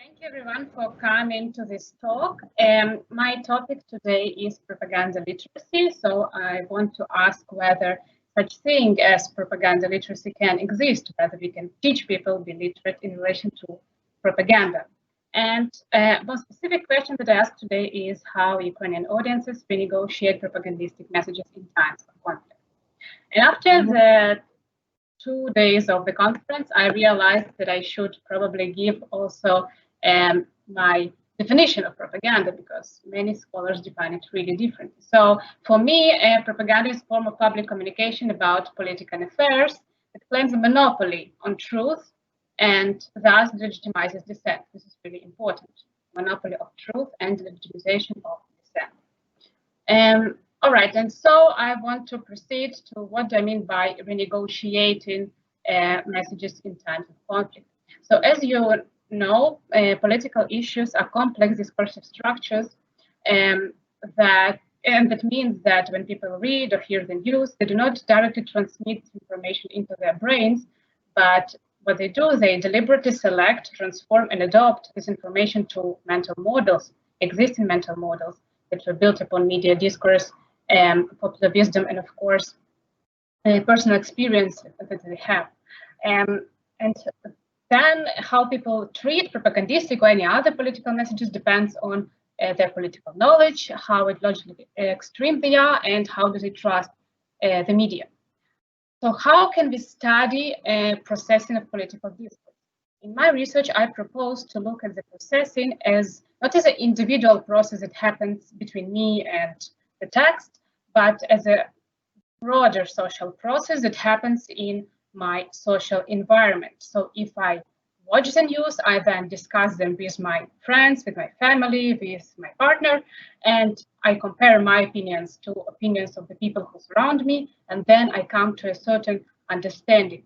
Thank you everyone for coming to this talk. My topic today is propaganda literacy. So I want to ask whether such thing as propaganda literacy can exist, whether we can teach people to be literate in relation to propaganda. And one specific question that I ask today is how Ukrainian audiences renegotiate propagandistic messages in times of conflict. And after the 2 days of the conference, I realized that I should probably give also my definition of propaganda, because many scholars define it really differently. So for me, propaganda is a form of public communication about political affairs that claims a monopoly on truth and thus legitimizes dissent. This is really important. Monopoly of truth and legitimization of dissent. All right, and so I want to proceed to what do I mean by renegotiating messages in times of conflict. So as you know, political issues are complex discursive structures that means that when people read or hear the news, they do not directly transmit information into their brains, but what they do, they deliberately select, transform, and adopt this information to mental models, existing mental models that were built upon media discourse, popular wisdom, and of course, personal experience that they have. And then how people treat propagandistic or any other political messages depends on their political knowledge, how logically extreme they are, and how do they trust the media. So how can we study processing of political discourse? In my research, I propose to look at the processing as not as an individual process that happens between me and the text, but as a broader social process that happens in my social environment. So if I watch the news, I then discuss them with my friends, with my family, with my partner, and I compare my opinions to opinions of the people who surround me, and then I come to a certain understanding.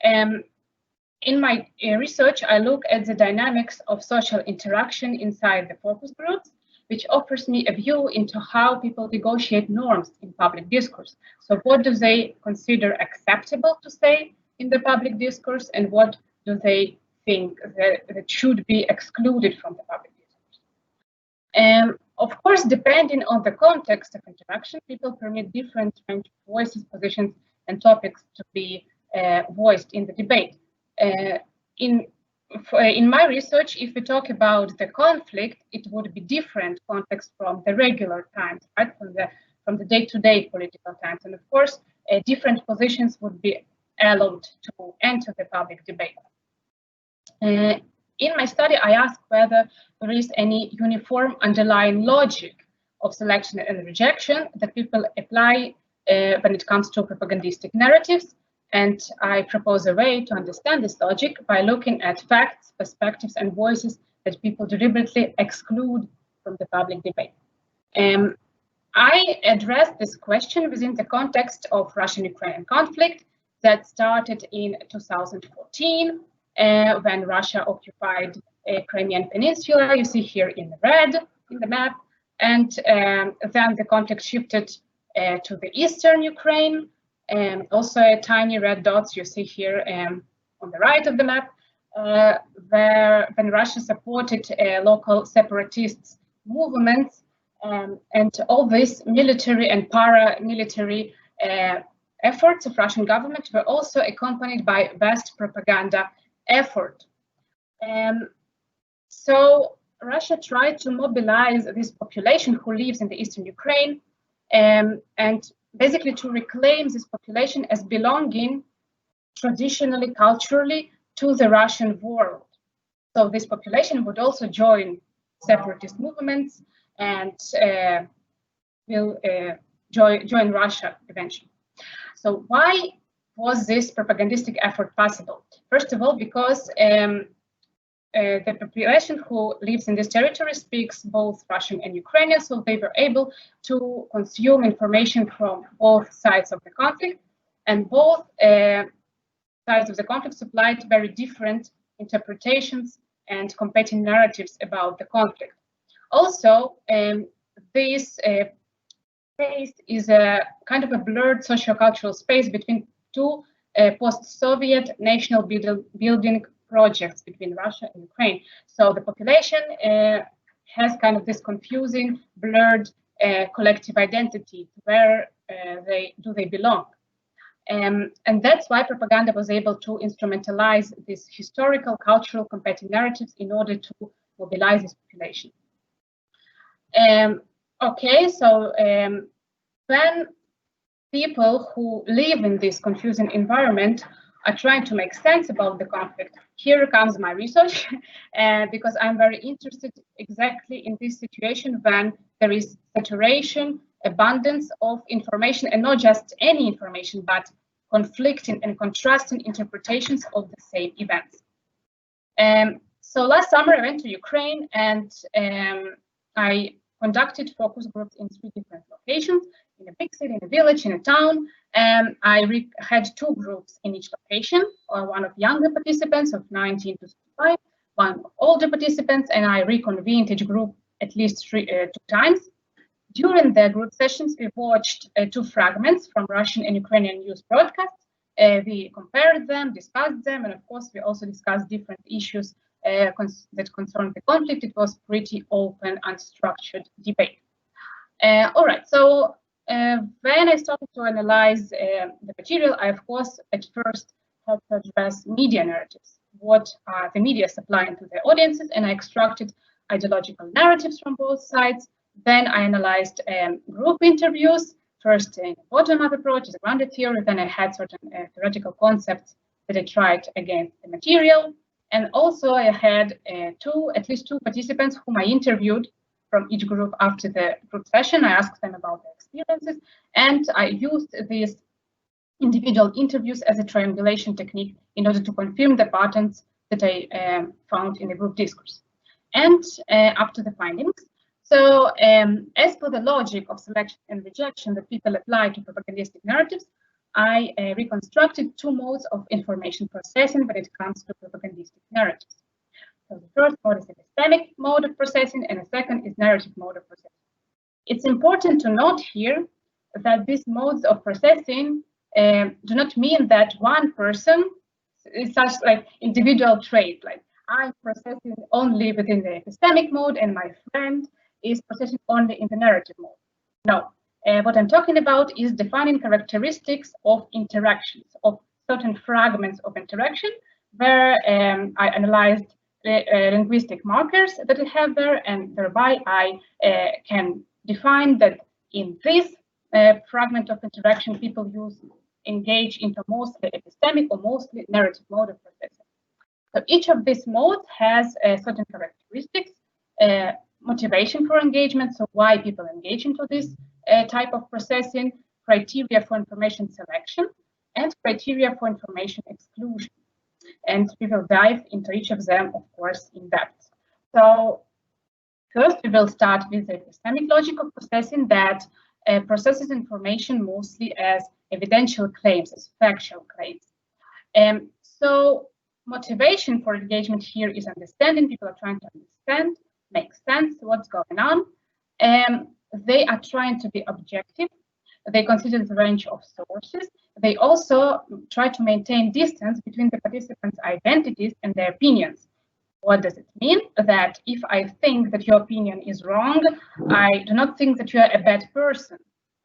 In my research, I look at the dynamics of social interaction inside the focus groups, which offers me a view into how people negotiate norms in public discourse. So what do they consider acceptable to say in the public discourse, and what do they think that should be excluded from the public discourse? Of course, depending on the context of interaction, people permit different range of voices, positions, and topics to be voiced in the debate. In my research, if we talk about the conflict, it would be different context from the regular times, right? From the day-to-day political times, and of course, different positions would be allowed to enter the public debate. In my study, I asked whether there is any uniform underlying logic of selection and rejection that people apply when it comes to propagandistic narratives. And I propose a way to understand this logic by looking at facts, perspectives, and voices that people deliberately exclude from the public debate. I addressed this question within the context of Russian-Ukrainian conflict that started in 2014 when Russia occupied a Crimean Peninsula. You see here in red in the map. And then the conflict shifted to the eastern Ukraine. And also tiny red dots you see here on the right of the map, when Russia supported local separatists movements, and all these military and paramilitary efforts of Russian government were also accompanied by vast propaganda effort. So Russia tried to mobilize this population who lives in the eastern Ukraine, and basically to reclaim this population as belonging traditionally, culturally to the Russian world. So this population would also join separatist movements and will join Russia eventually. So why was this propagandistic effort possible? First of all, because the population who lives in this territory speaks both Russian and Ukrainian, so they were able to consume information from both sides of the conflict, and both sides of the conflict supplied very different interpretations and competing narratives about the conflict. Also, this space is a kind of a blurred sociocultural space between two post-Soviet national building projects between Russia and Ukraine. So the population has kind of this confusing, blurred collective identity. Where they belong? And that's why propaganda was able to instrumentalize these historical, cultural, competing narratives in order to mobilize this population. Okay, so when people who live in this confusing environment are trying to make sense about the conflict, here comes my research, because I'm very interested exactly in this situation when there is saturation, abundance of information, and not just any information, but conflicting and contrasting interpretations of the same events. So last summer I went to Ukraine, and I conducted focus groups in 3 different locations, in a big city, in a village, in a town. I had 2 groups in each location, one of younger participants of 19 to 65, one of older participants, and I reconvened each group at least 2 times. During the group sessions, we watched 2 fragments from Russian and Ukrainian news broadcasts. We compared them, discussed them, and of course, we also discussed different issues that concerned the conflict. It was pretty open and structured debate. All right, so when I started to analyze the material, I, of course, at first had to address media narratives. What are the media supplying to their audiences? And I extracted ideological narratives from both sides. Then I analyzed group interviews, first in bottom-up approach, as a grounded theory. Then I had certain theoretical concepts that I tried against the material. And also I had at least two participants whom I interviewed from each group after the group session. I asked them about their experiences, and I used these individual interviews as a triangulation technique in order to confirm the patterns that I found in the group discourse. And up to the findings. So as per the logic of selection and rejection that people apply to propagandistic narratives, I reconstructed two modes of information processing when it comes to propagandistic narratives. So the first mode is epistemic mode of processing, and the second is narrative mode of processing. It's important to note here that these modes of processing do not mean that one person is such like individual trait, like I'm processing only within the epistemic mode and my friend is processing only in the narrative mode. No, what I'm talking about is defining characteristics of interactions, of certain fragments of interaction, where I analyzed linguistic markers that I have there, and thereby I can define that in this fragment of interaction, people engage into mostly epistemic or mostly narrative mode of processing. So each of these modes has certain characteristics, motivation for engagement, so why people engage into this type of processing, criteria for information selection, and criteria for information exclusion. And we will dive into each of them, of course, in depth. So first, we will start with the epistemic logic of processing that processes information mostly as evidential claims, as factual claims. So motivation for engagement here is understanding. People are trying to understand, make sense what's going on. They are trying to be objective. They consider the range of sources. They also try to maintain distance between the participants' identities and their opinions. What does it mean? That if I think that your opinion is wrong, I do not think that you are a bad person.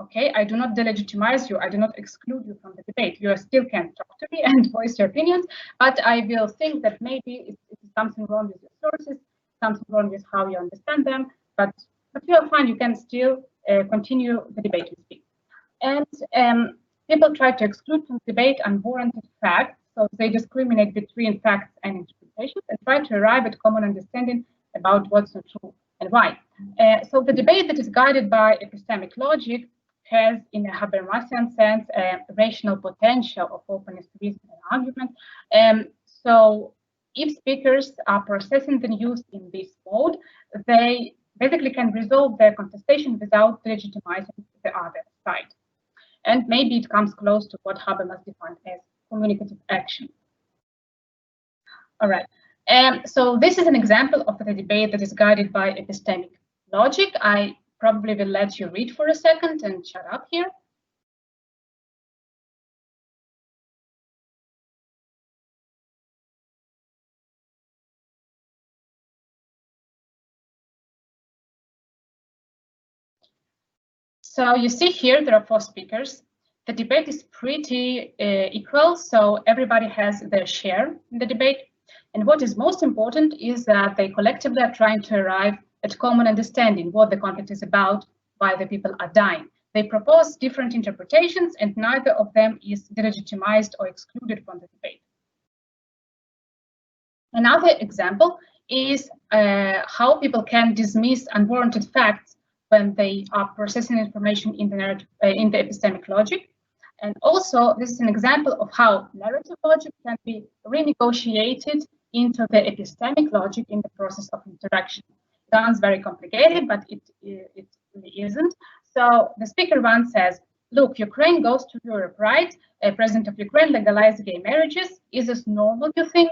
Okay, I do not delegitimize you. I do not exclude you from the debate. You still can talk to me and voice your opinions, but I will think that maybe it's something wrong with your sources, something wrong with how you understand them, but you are fine. You can still continue the debate with me. And people try to exclude from debate unwarranted facts, so they discriminate between facts and interpretations and try to arrive at common understanding about what's not true and why. So the debate that is guided by epistemic logic has, in a Habermasian sense, a rational potential of openness to reason and argument. So if speakers are processing the news in this mode, they basically can resolve their contestation without legitimizing the other side. And maybe it comes close to what Habermas defined as communicative action. All right. So this is an example of the debate that is guided by epistemic logic. I probably will let you read for a second and shut up here. So you see here there are 4 speakers. The debate is pretty equal, so everybody has their share in the debate. And what is most important is that they collectively are trying to arrive at common understanding what the conflict is about, why the people are dying. They propose different interpretations, and neither of them is delegitimized or excluded from the debate. Another example is how people can dismiss unwarranted facts when they are processing information in the narrative, in the epistemic logic. And also, this is an example of how narrative logic can be renegotiated into the epistemic logic in the process of interaction. Sounds very complicated, but it really isn't. So the speaker 1 says, look, Ukraine goes to Europe, right? President of Ukraine legalized gay marriages. Is this normal, you think?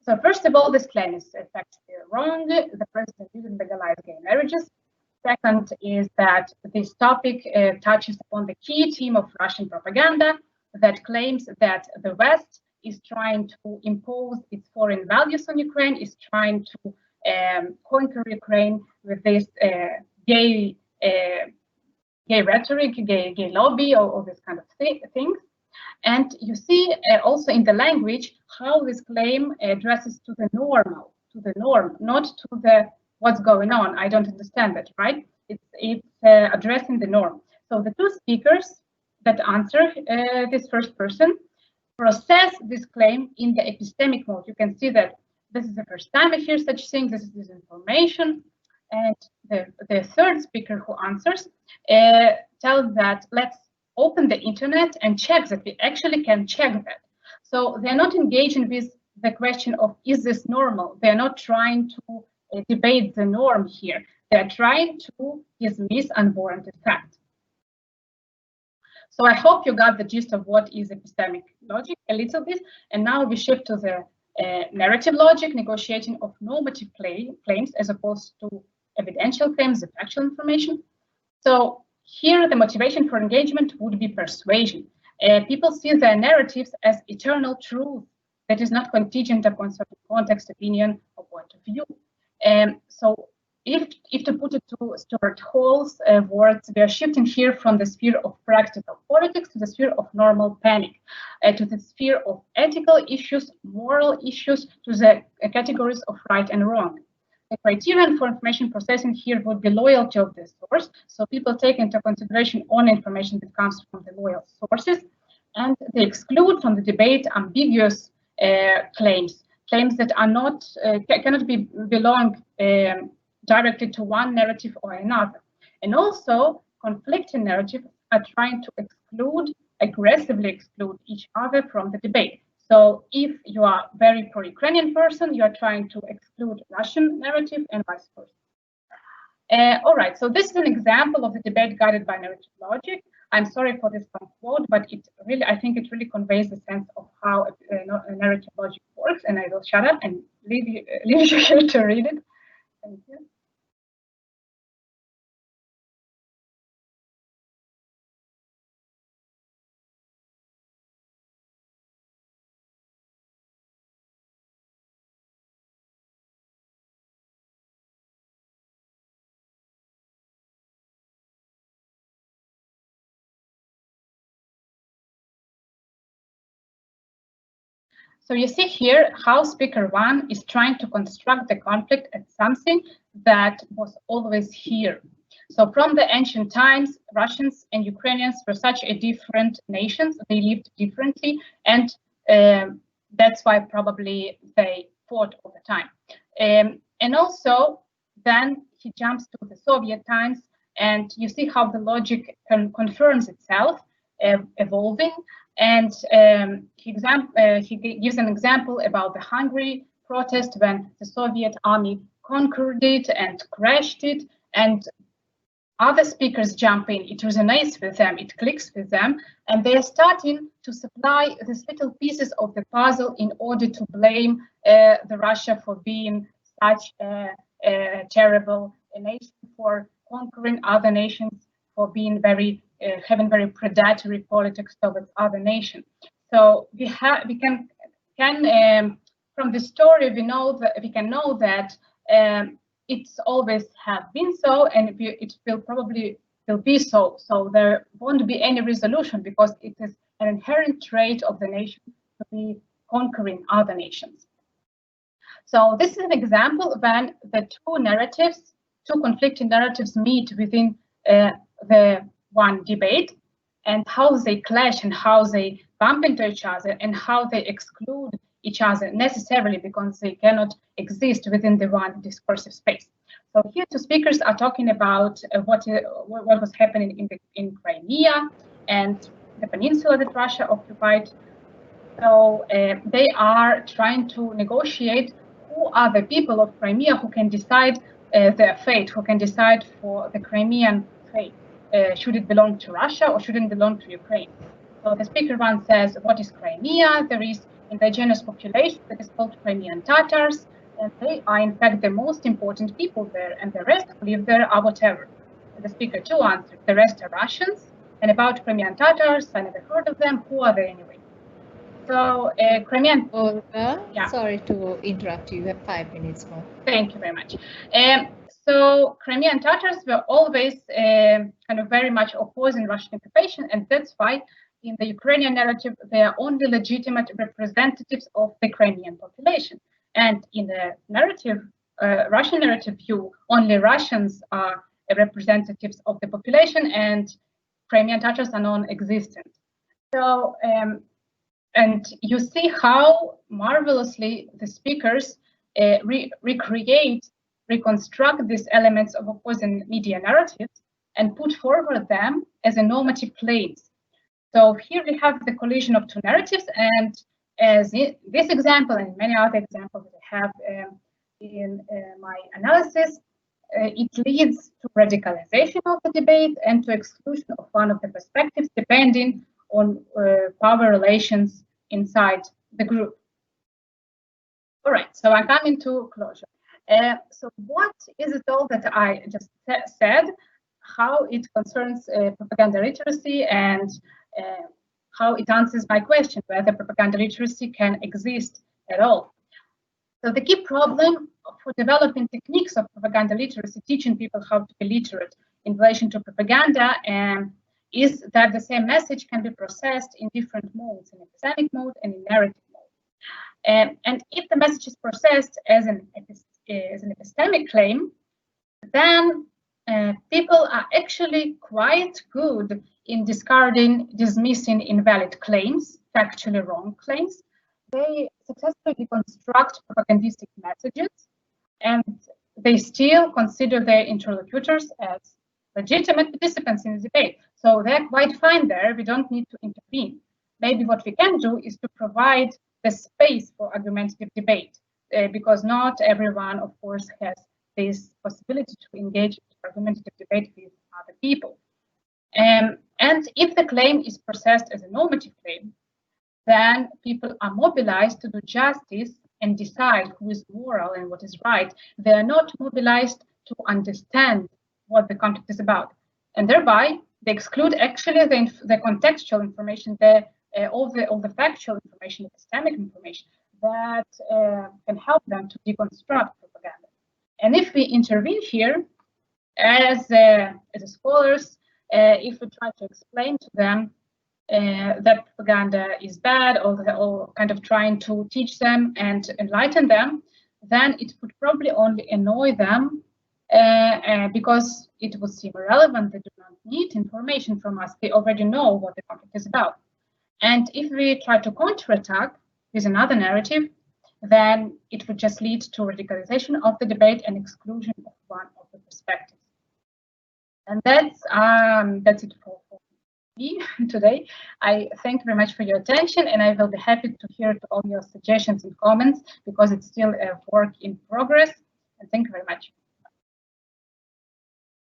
So first of all, this claim is effectively wrong. The president didn't legalize gay marriages. Second is that this topic touches upon the key theme of Russian propaganda that claims that the West is trying to impose its foreign values on Ukraine, is trying to conquer Ukraine with this gay rhetoric, gay lobby, or all this kind of things. And you see also in the language how this claim addresses to the norm, not to the what's going on. I don't understand that, right? It's addressing the norm. So the 2 speakers that answer this first person process this claim in the epistemic mode. You can see that this is the first time I hear such things. This is disinformation. And the third speaker who answers tells that let's open the internet and check that we actually can check that. So they're not engaging with the question of is this normal? They're not trying to debate the norm here. They're trying to dismiss unwarranted fact. So I hope you got the gist of what is epistemic logic a little bit. And now we shift to the narrative logic, negotiating of normative claims as opposed to evidential claims, the factual information. So here the motivation for engagement would be persuasion. People see their narratives as eternal truth that is not contingent upon certain context, opinion, or point of view. So if to put it to Stuart Hall's words, we are shifting here from the sphere of practical politics to the sphere of normal panic, to the sphere of ethical issues, moral issues, to the categories of right and wrong. The criterion for information processing here would be loyalty of the source. So people take into consideration only information that comes from the loyal sources, and they exclude from the debate ambiguous claims that are not cannot belong directly to one narrative or another. And also, conflicting narratives are trying to aggressively exclude each other from the debate. So if you are a very pro-Ukrainian person, you are trying to exclude Russian narrative and vice versa. All right, so this is an example of the debate guided by narrative logic. I'm sorry for this long quote, but I think it really conveys the sense of how a narrative logic works. And I will shut up and leave you here to read it. Thank you. So you see here how speaker 1 is trying to construct the conflict as something that was always here. So from the ancient times, Russians and Ukrainians were such a different nations. They lived differently, and that's why probably they fought all the time. And also, then he jumps to the Soviet times, and you see how the logic confirms itself, evolving. And he gives an example about the Hungary protest when the Soviet army conquered it and crashed it, and other speakers jump in. It resonates with them, it clicks with them, and they are starting to supply these little pieces of the puzzle in order to blame the Russia for being such a terrible nation, for conquering other nations, for being having very predatory politics towards other nations. So we can from the story we can know that it's always have been so, and it will probably will be so. So there won't be any resolution because it is an inherent trait of the nation to be conquering other nations. So this is an example when the two conflicting narratives meet within the one debate, and how they clash and how they bump into each other and how they exclude each other necessarily because they cannot exist within the one discursive space. So here two speakers are talking about what was happening in Crimea and the peninsula that Russia occupied. So they are trying to negotiate who are the people of Crimea who can decide their fate, who can decide for the Crimean fate. Should it belong to Russia or should it belong to Ukraine? So the speaker one says, what is Crimea? There is indigenous population that is called Crimean Tatars, and they are in fact the most important people there, and the rest who live there are whatever. The speaker two answered, the rest are Russians, and about Crimean Tatars, I never heard of them, who are they anyway? So Crimean... Olga, yeah. Sorry to interrupt you, you have 5 minutes more. Thank you very much. So Crimean Tatars were always kind of very much opposing Russian occupation, and that's why in the Ukrainian narrative, they are only legitimate representatives of the Crimean population. And in the narrative, Russian narrative view, only Russians are representatives of the population and Crimean Tatars are non-existent. So, and you see how marvelously the speakers reconstruct these elements of opposing media narratives and put forward them as a normative claims. So here we have the collision of two narratives, and as this example and many other examples that I have in my analysis, it leads to radicalization of the debate and to exclusion of one of the perspectives depending on power relations inside the group. All right, so I'm coming to closure. So what is it all that I just said, how it concerns propaganda literacy and how it answers my question, whether propaganda literacy can exist at all. So the key problem for developing techniques of propaganda literacy, teaching people how to be literate in relation to propaganda, is that the same message can be processed in different modes, in epistemic mode and in narrative mode. And if the message is processed as an epistemic claim, then people are actually quite good in discarding, dismissing invalid claims, factually wrong claims. They successfully deconstruct propagandistic messages, and they still consider their interlocutors as legitimate participants in the debate. So they're quite fine there. We don't need to intervene. Maybe what we can do is to provide the space for argumentative debate, because not everyone, of course, has this possibility to engage in argumentative debate with other people. And if the claim is processed as a normative claim, then people are mobilized to do justice and decide who is moral and what is right. They are not mobilized to understand what the conflict is about. And thereby, they exclude actually the contextual information, all the factual information, epistemic information that can help them to deconstruct propaganda. And if we intervene here as scholars, if we try to explain to them that propaganda is bad, or kind of trying to teach them and enlighten them, then it would probably only annoy them because it would seem irrelevant. They do not need information from us. They already know what the conflict is about. And if we try to counterattack with another narrative, then it would just lead to radicalization of the debate and exclusion of one of the perspectives. And that's it for me today. I thank you very much for your attention, and I will be happy to hear all your suggestions and comments because it's still a work in progress. And thank you very much.